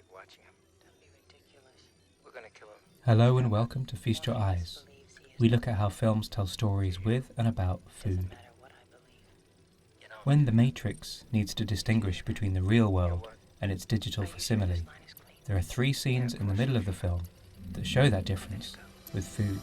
like watching him. Don't be ridiculous. We're gonna kill him. Hello and welcome to Feast Your Eyes. We look at how films tell stories with and about food. When The Matrix needs to distinguish between the real world and its digital facsimile, there are 3 scenes in the middle of the film that show that difference with food.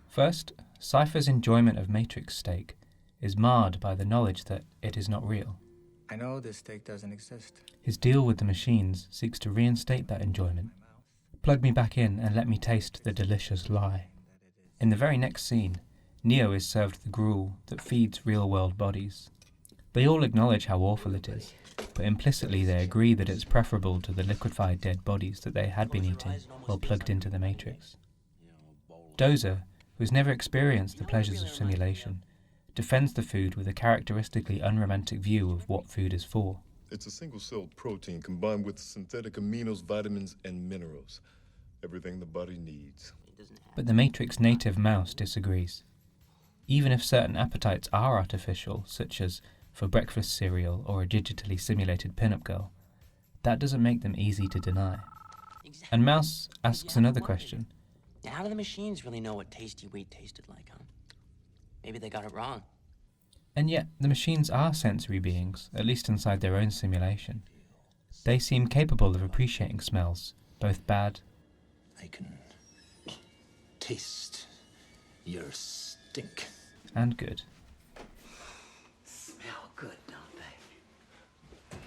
First, Cypher's enjoyment of Matrix steak is marred by the knowledge that it is not real. I know this steak doesn't exist. His deal with the machines seeks to reinstate that enjoyment. Plug me back in and let me taste the delicious lie. In the very next scene, Neo is served the gruel that feeds real-world bodies. They all acknowledge how awful it is, but implicitly they agree that it's preferable to the liquefied dead bodies that they had been eating while plugged into the Matrix. Dozer, who has never experienced the pleasures of simulation, defends the food with a characteristically unromantic view of what food is for. It's a single-celled protein combined with synthetic aminos, vitamins, and minerals. Everything the body needs. But the Matrix native mouse disagrees. Even if certain appetites are artificial, such as for breakfast cereal or a digitally simulated pinup girl, that doesn't make them easy to deny. And Mouse asks another question. How do the machines really know what tasty wheat tasted like, huh? Maybe they got it wrong. And yet, the machines are sensory beings, at least inside their own simulation. They seem capable of appreciating smells, both bad. I can taste your stink. And good. Smell good, don't they?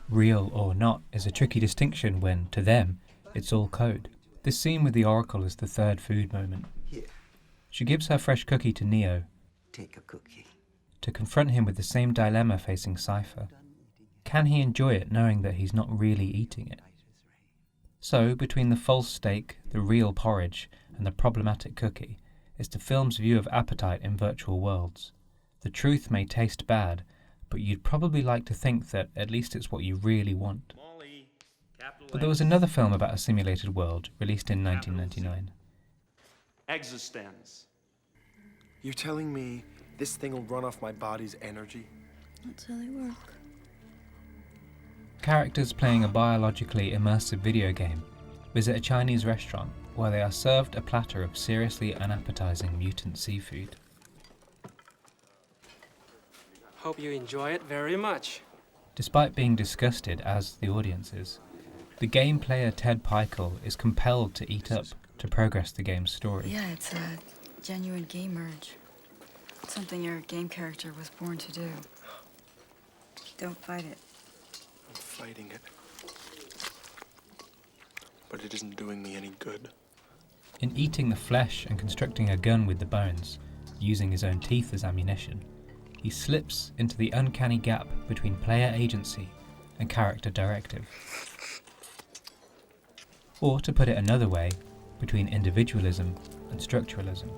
Real or not is a tricky distinction when, to them, it's all code. This scene with the Oracle is the third food moment. Here. She gives her fresh cookie to Neo Take a cookie. to confront him with the same dilemma facing Cypher. Can he enjoy it knowing that he's not really eating it? So, between the false steak, the real porridge, and the problematic cookie, is the film's view of appetite in virtual worlds. The truth may taste bad, but you'd probably like to think that at least it's what you really want. But there was another film about a simulated world, released in 1999. Existence. You're telling me this thing will run off my body's energy? That's how they work. Characters playing a biologically immersive video game visit a Chinese restaurant where they are served a platter of seriously unappetizing mutant seafood. Hope you enjoy it very much. Despite being disgusted as the audience is, the game player Ted Pikel is compelled to eat up to progress the game's story. Yeah, it's a genuine game urge. It's something your game character was born to do. Don't fight it. I'm fighting it. But it isn't doing me any good. In eating the flesh and constructing a gun with the bones, using his own teeth as ammunition, he slips into the uncanny gap between player agency and character directive. Or, to put it another way, between individualism and structuralism.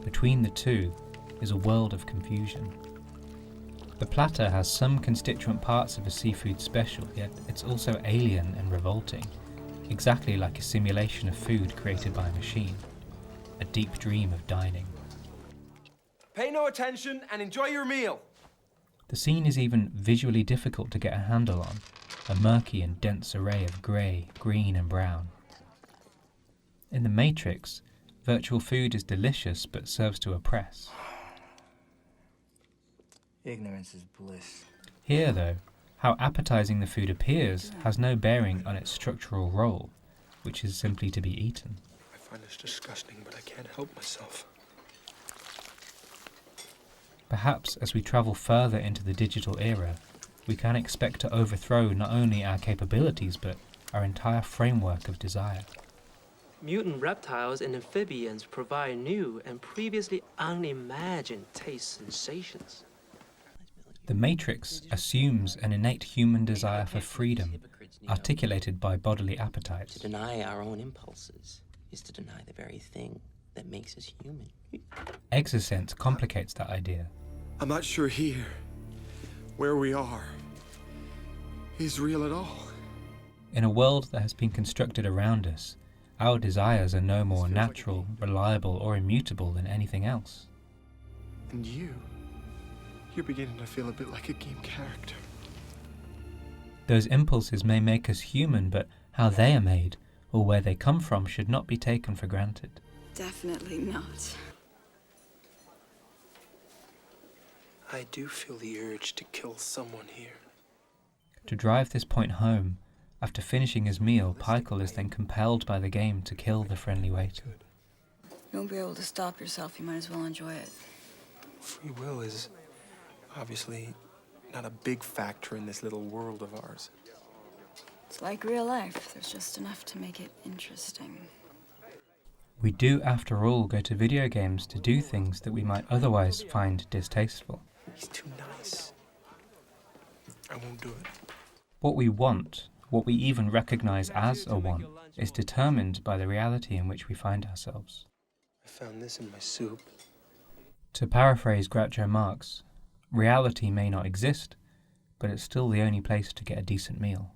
Between the two is a world of confusion. The platter has some constituent parts of a seafood special, yet it's also alien and revolting, exactly like a simulation of food created by a machine, a deep dream of dining. Pay no attention and enjoy your meal. The scene is even visually difficult to get a handle on, a murky and dense array of grey, green and brown. In The Matrix, virtual food is delicious but serves to oppress. Ignorance is bliss. Here, though, how appetizing the food appears has no bearing on its structural role, which is simply to be eaten. I find this disgusting, but I can't help myself. Perhaps as we travel further into the digital era, we can expect to overthrow not only our capabilities but our entire framework of desire. Mutant reptiles and amphibians provide new and previously unimagined taste sensations. The Matrix assumes an innate human desire for freedom, articulated by bodily appetites. To deny our own impulses is to deny the very thing that makes us human. Existence complicates that idea. I'm not sure here, where we are, is real at all. In a world that has been constructed around us, Our desires are no more natural, reliable, or immutable than anything else. And you're beginning to feel a bit like a game character. Those impulses may make us human, but how they are made, or where they come from, should not be taken for granted. Definitely not. I do feel the urge to kill someone here. To drive this point home, after finishing his meal, Pykel is then compelled by the game to kill the friendly waiter. You won't be able to stop yourself. You might as well enjoy it. Free will is obviously not a big factor in this little world of ours. It's like real life. There's just enough to make it interesting. We do, after all, go to video games to do things that we might otherwise find distasteful. He's too nice. I won't do it. What we want, what we even recognize as a want, is determined by the reality in which we find ourselves. I found this in my soup. To paraphrase Groucho Marx, reality may not exist, but it's still the only place to get a decent meal.